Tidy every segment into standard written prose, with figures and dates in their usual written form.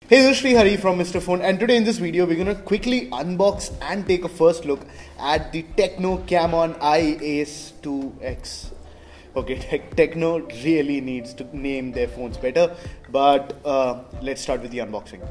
Hey, this is Sreehari from Mr. Phone, and today in this video we're gonna quickly unbox and take a first look at the Tecno Camon iAce 2X. Okay, Tecno really needs to name their phones better, but let's start with the unboxing.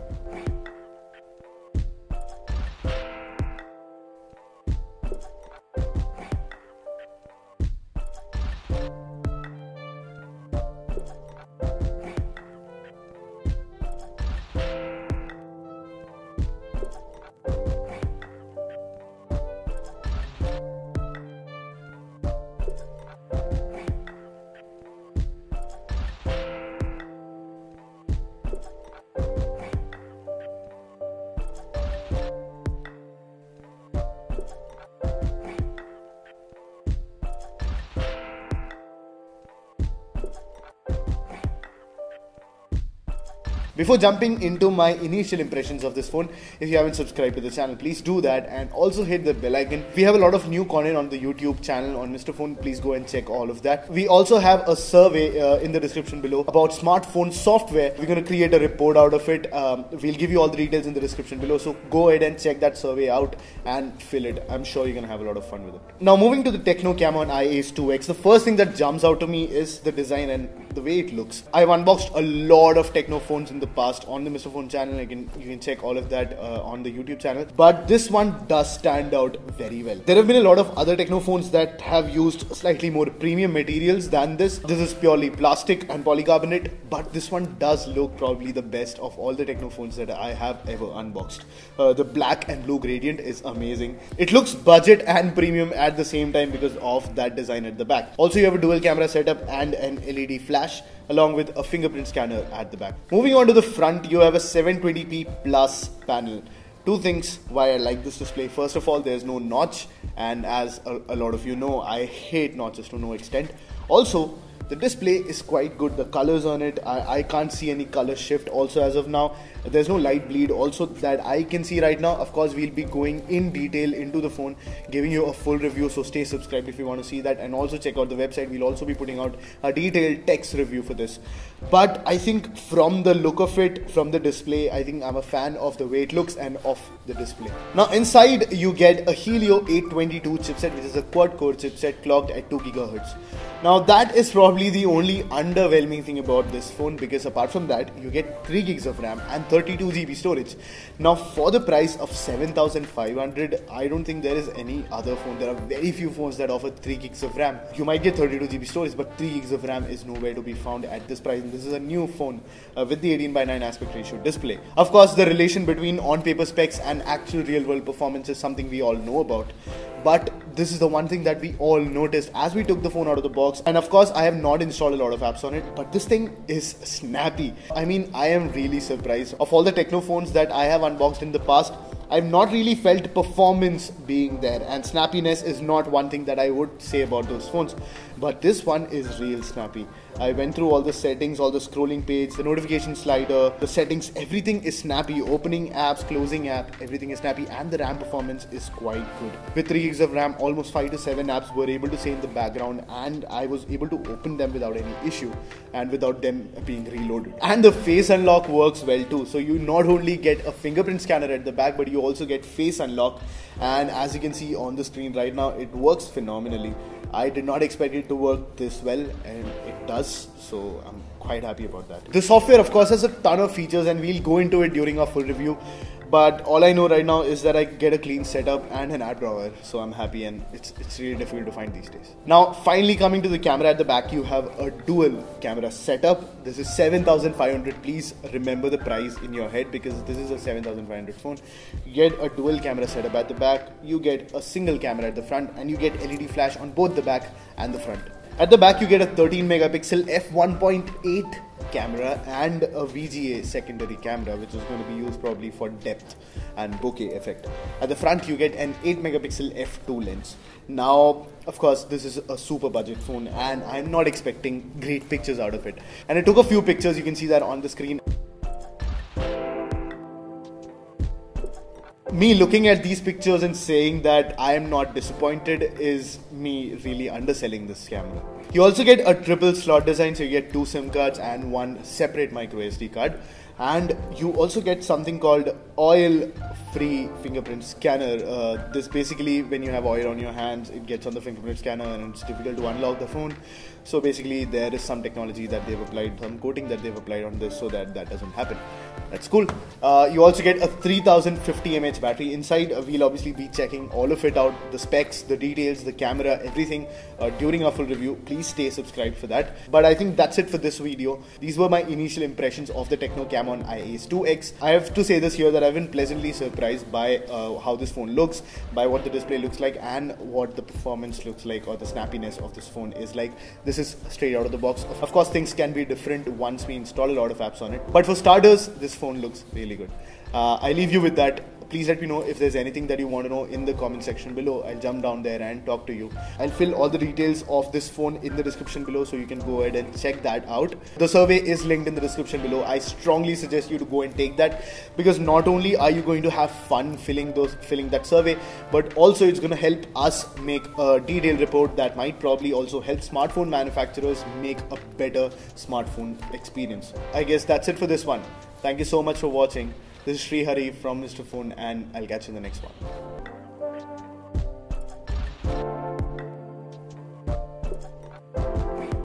Before jumping into my initial impressions of this phone, if you haven't subscribed to the channel, please do that and also hit the bell icon. We have a lot of new content on the YouTube channel on Mr. Phone. Please go and check all of that. We also have a survey in the description below about smartphone software. We're going to create a report out of it. We'll give you all the details in the description below. So go ahead and check that survey out and fill it. I'm sure you're going to have a lot of fun with it. Now moving to the Tecno Camon iAce 2X, the first thing that jumps out to me is the design and the way it looks. I've unboxed a lot of Tecno phones in the past on the Mr. Phone channel. You can check all of that on the YouTube channel, but this one does stand out very well. There have been a lot of other Tecno phones that have used slightly more premium materials than this. This is purely plastic and polycarbonate, but this one does look probably the best of all the Tecno phones that I have ever unboxed. The black and blue gradient is amazing. It looks budget and premium at the same time because of that design at the back. Also, you have a dual camera setup and an LED flash along with a fingerprint scanner at the back. Moving on to the front, you have a 720p plus panel. Two things why I like this display. First of all, there's no notch, and as a lot of you know, I hate notches to no extent. Also, the display is quite good. The colors on it, I can't see any color shift also as of now. There's no light bleed also that I can see right now. Of course, we'll be going in detail into the phone, giving you a full review, so stay subscribed if you want to see that, and also check out the website. We'll also be putting out a detailed text review for this. But I think from the look of it, from the display, I think I'm a fan of the way it looks and of the display. Now inside you get a Helio 822 chipset, which is a quad-core chipset clocked at 2 GHz. Now that is probably the only underwhelming thing about this phone, because apart from that, you get 3 gigs of RAM and 32 GB storage. Now for the price of 7,500, I don't think there is any other phone. There are very few phones that offer 3 gigs of RAM. You might get 32 GB storage, but 3 gigs of RAM is nowhere to be found at this price. And this is a new phone with the 18:9 aspect ratio display. Of course, the relation between on-paper specs and actual real-world performance is something we all know about. But this is the one thing that we all noticed as we took the phone out of the box. And of course, I have not installed a lot of apps on it, but this thing is snappy. I mean, I am really surprised. Of all the Tecno phones that I have unboxed in the past, I've not really felt performance being there, and snappiness is not one thing that I would say about those phones, but this one is real snappy. I went through all the settings, all the scrolling page, the notification slider, the settings, everything is snappy. Opening apps, closing app, everything is snappy, and the RAM performance is quite good. With 3 gigs of RAM, almost 5 to 7 apps were able to stay in the background, and I was able to open them without any issue and without them being reloaded. And the face unlock works well too. So you not only get a fingerprint scanner at the back, but you also get face unlock, and as you can see on the screen right now, it works phenomenally. I did not expect it to work this well, and it does, so I'm quite happy about that. The software of course has a ton of features, and we'll go into it during our full review. But all I know right now is that I get a clean setup and an ad drawer, so I'm happy, and it's really difficult to find these days. Now finally coming to the camera at the back, you have a dual camera setup. This is 7,500. Please remember the price in your head, because this is a 7,500 phone. You get a dual camera setup at the back, you get a single camera at the front, and you get LED flash on both the back and the front. At the back you get a 13 megapixel f1.8 camera and a VGA secondary camera, which is going to be used probably for depth and bokeh effect. At the front you get an 8 megapixel f2 lens. Now of course this is a super budget phone, and I'm not expecting great pictures out of it, and I took a few pictures. You can see that on the screen. Me looking at these pictures and saying that I am not disappointed is me really underselling this camera. You also get a triple slot design, so you get 2 SIM cards and 1 separate micro SD card. and you also get something called oil-free fingerprint scanner. This basically, when you have oil on your hands, it gets on the fingerprint scanner and it's difficult to unlock the phone. So basically there is some technology that they've applied, some coating that they've applied on this so that that doesn't happen. That's cool. You also get a 3050 mAh battery. Inside, we'll obviously be checking all of it out, the specs, the details, the camera, everything during our full review. Please stay subscribed for that. But I think that's it for this video. These were my initial impressions of the Tecno Camon iAce 2X. I have to say this here that I've been pleasantly surprised by how this phone looks, by what the display looks like, and what the performance looks like, or the snappiness of this phone is like. This is straight out of the box. Of course, things can be different once we install a lot of apps on it. But for starters, this phone looks really good. I leave you with that. Please let me know if there's anything that you want to know in the comment section below. I'll jump down there and talk to you. I'll fill all the details of this phone in the description below, so you can go ahead and check that out. The survey is linked in the description below. I strongly suggest you to go and take that, because not only are you going to have fun filling that survey, but also it's going to help us make a detailed report that might probably also help smartphone manufacturers make a better smartphone experience. I guess that's it for this one. Thank you so much for watching. This is Sreehari from Mr. Phone, and I'll catch you in the next one.